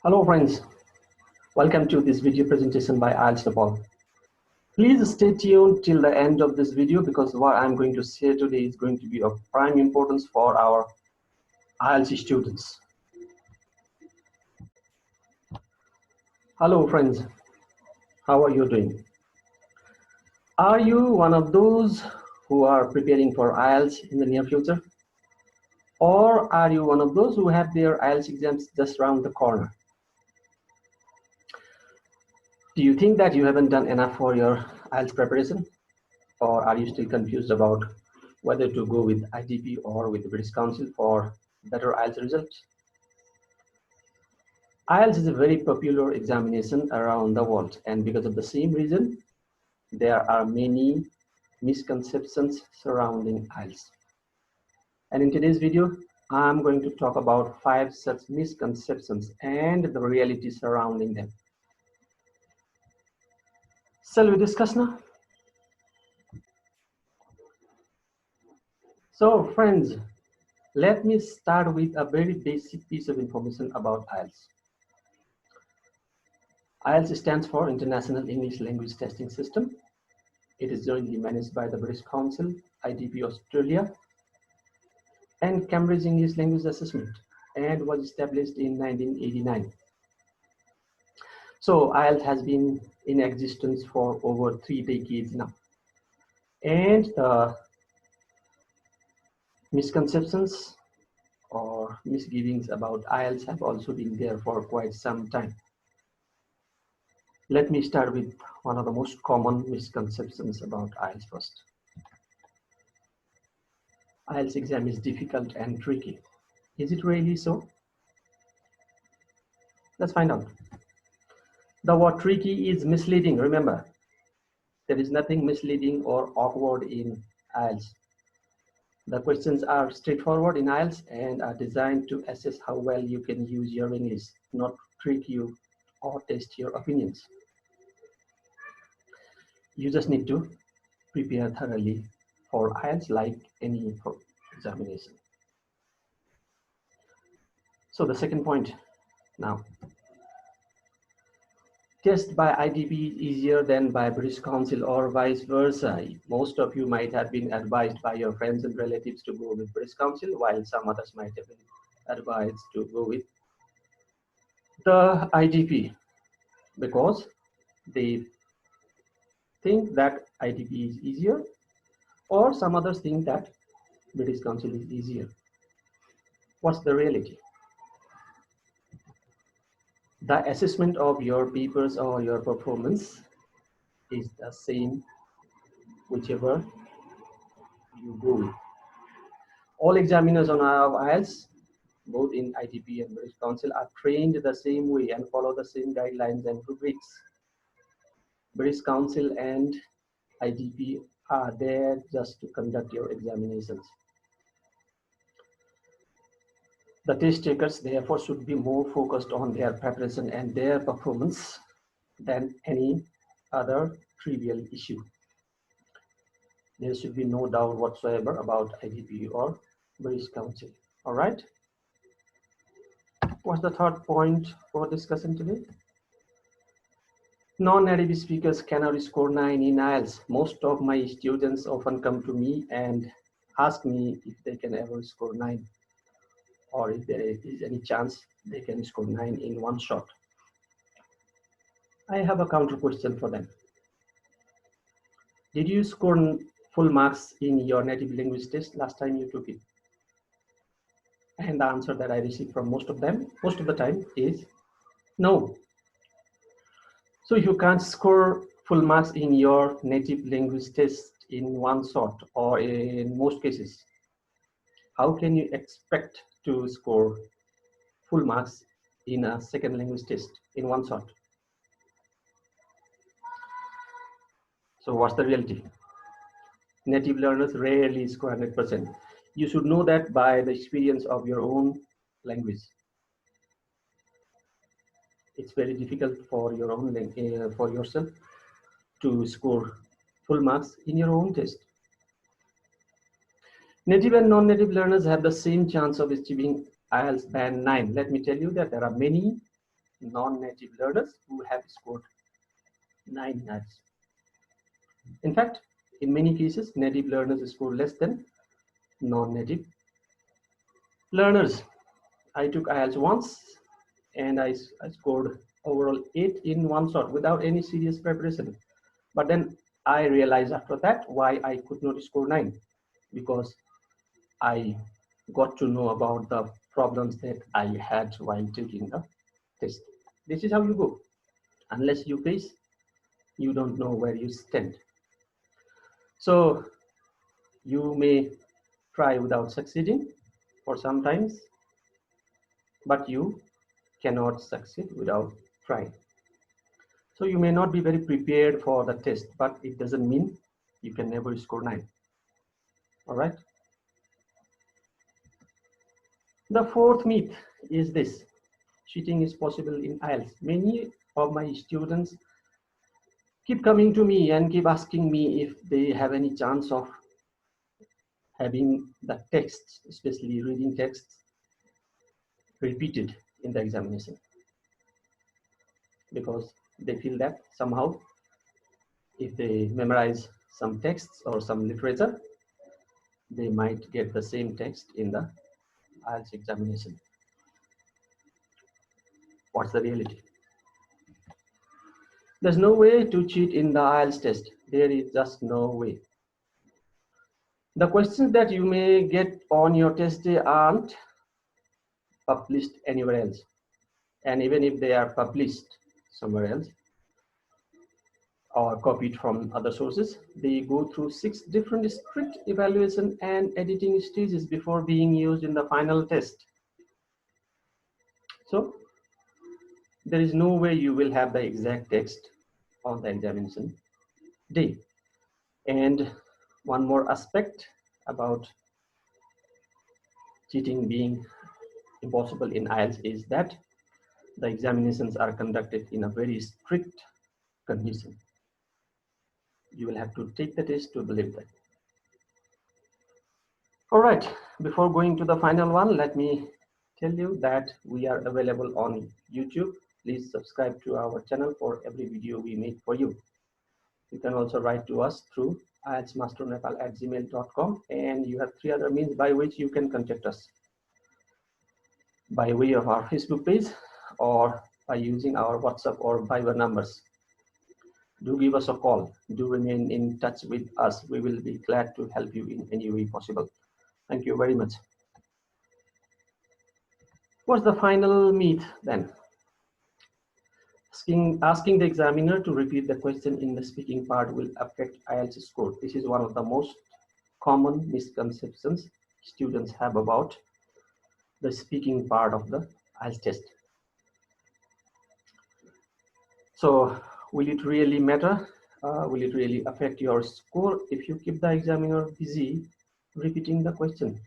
Hello friends, welcome to this video presentation by Ielts Nepal. Please stay tuned till the end of this video because what I'm going to say today is going to be of prime importance for our Ielts students. Hello friends, how are you doing? Are you one of those who are preparing for Ielts in the near future? Or are you one of those who have their Ielts exams just around the corner? Do you think that you haven't done enough for your Ielts preparation? Or are you still confused about whether to go with IDP or with the British Council for better Ielts results? Ielts is a very popular examination around the world, and because of the same reason, there are many misconceptions surrounding Ielts. And in today's video, I'm going to talk about 5 such misconceptions and the reality surrounding them. Shall we discuss now? So friends, let me start with a very basic piece of information about Ielts. Ielts stands for International English Language Testing System. It is jointly managed by the British Council, IDP Australia, and Cambridge English Language Assessment, and was established in 1989. So Ielts has been in existence for over 3 decades now. And the misconceptions or misgivings about Ielts have also been there for quite some time. Let me start with one of the most common misconceptions about Ielts first. Ielts exam is difficult and tricky. Is it really so? Let's find out. The word tricky is misleading, remember. There is nothing misleading or awkward in Ielts. The questions are straightforward in Ielts and are designed to assess how well you can use your English, not trick you or test your opinions. You just need to prepare thoroughly for Ielts like any examination. So the second point now. Test by IDP is easier than by British Council or vice versa. Most of you might have been advised by your friends and relatives to go with British Council, while some others might have been advised to go with the IDP because they think that IDP is easier, or some others think that British Council is easier. What's the reality? The assessment of your papers or your performance is the same whichever you go with. All examiners on our Ielts, both in IDP and British Council, are trained the same way and follow the same guidelines and rubrics. British Council and IDP are there just to conduct your examinations. The test takers therefore should be more focused on their preparation and their performance than any other trivial issue. There should be no doubt whatsoever about IDP or British Council. All right. What's the third point for discussion today? Non-native speakers cannot score 9 in Ielts. Most of my students often come to me and ask me if they can ever score 9, or if there is any chance they can score 9 in one shot. I have a counter question for them. Did you score full marks in your native language test last time you took it? And the answer that I received from most of them, most of the time, is no. So if you can't score full marks in your native language test in one shot, or in most cases, how can you expect to score full marks in a second language test in one shot? So what's the reality? Native learners rarely score 100%. You should know that by the experience of your own language. It's very difficult for your own for yourself to score full marks in your own test. Native and non-native learners have the same chance of achieving Ielts band 9. Let me tell you that there are many non-native learners who have scored 9 in IELTS. In fact, in many cases, native learners score less than non-native learners. I took IELTS once and I scored overall 8 in one shot without any serious preparation. But then I realized after that why I could not score 9, because I got to know about the problems that I had while taking the test. This is how you go. Unless you face, you don't know where you stand. So you may try without succeeding for some times, but you cannot succeed without trying. So you may not be very prepared for the test, but it doesn't mean you can never score 9. All right. The fourth myth is this: cheating is possible in IELTS. Many of my students keep coming to me and keep asking me if they have any chance of having the texts, especially reading texts, repeated in the examination, because they feel that somehow if they memorize some texts or some literature, they might get the same text in the IELTS examination. What's the reality? There's no way to cheat in the IELTS test. There is just no way. The questions that you may get on your test day aren't published anywhere else. And even if they are published somewhere else or copied from other sources, they go through 6 different strict evaluation and editing stages before being used in the final test. So there is no way you will have the exact text on the examination day. And one more aspect about cheating being impossible in IELTS is that the examinations are conducted in a very strict condition. You will have to take the test to believe that. All right, before going to the final one, let me tell you that we are available on YouTube. Please subscribe to our channel for every video we make for you. You can also write to us through ieltsmasternepal@gmail.com, and you have 3 other means by which you can contact us: by way of our Facebook page or by using our WhatsApp or Viber numbers. Do give us a call. Do remain in touch with us. We will be glad to help you in any way possible. Thank you very much. What's the final myth then? Asking the examiner to repeat the question in the speaking part will affect IELTS score. This is one of the most common misconceptions students have about the speaking part of the IELTS test. So will it really matter? Will it really affect your score if you keep the examiner busy repeating the question?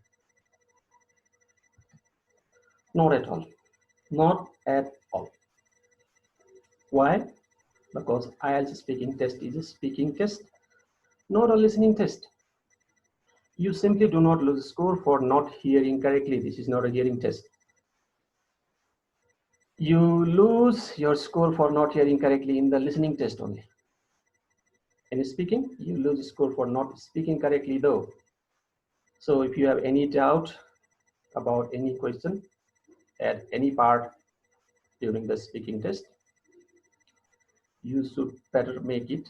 Not at all. Not at all. Why? Because IELTS speaking test is a speaking test, not a listening test. You simply do not lose score for not hearing correctly. This is not a hearing test. You lose your score for not hearing correctly in the listening test only. In speaking, you lose score for not speaking correctly though. So if you have any doubt about any question at any part during the speaking test, you should better make it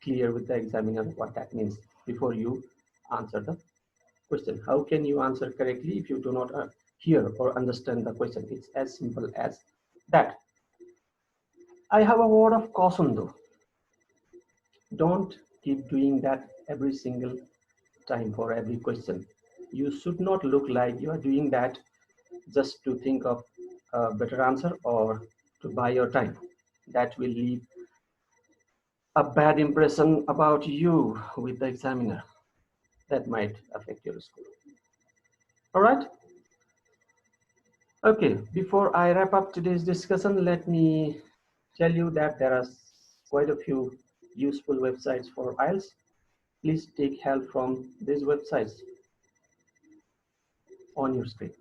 clear with the examiner what that means before you answer the question. How can you answer correctly if you do not hear or understand the question? It's as simple as that. I have a word of caution though. Don't keep doing that every single time for every question. You should not look like you are doing that just to think of a better answer or to buy your time. That will leave a bad impression about you with the examiner. That might affect your score. All right. Okay, before I wrap up today's discussion, let me tell you that there are quite a few useful websites for IELTS. Please take help from these websites on your screen.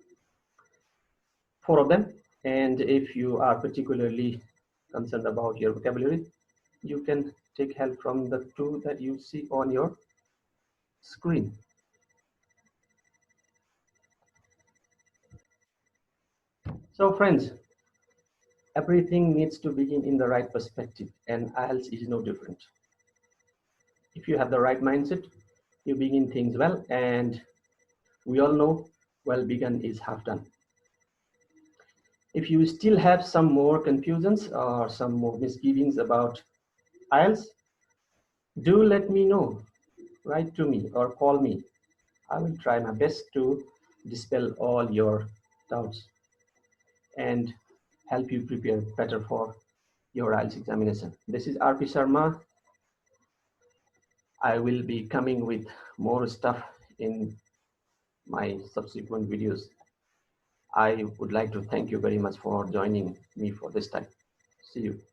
4 of them. And if you are particularly concerned about your vocabulary, you can take help from the tool that you see on your screen. So friends, everything needs to begin in the right perspective, and IELTS is no different. If you have the right mindset, you begin things well, and we all know well begun is half done. If you still have some more confusions or some more misgivings about IELTS, do let me know. Write to me or call me. I will try my best to dispel all your doubts and help you prepare better for your IELTS examination. This is RP Sharma. I will be coming with more stuff in my subsequent videos. I would like to thank you very much for joining me for this time. See you.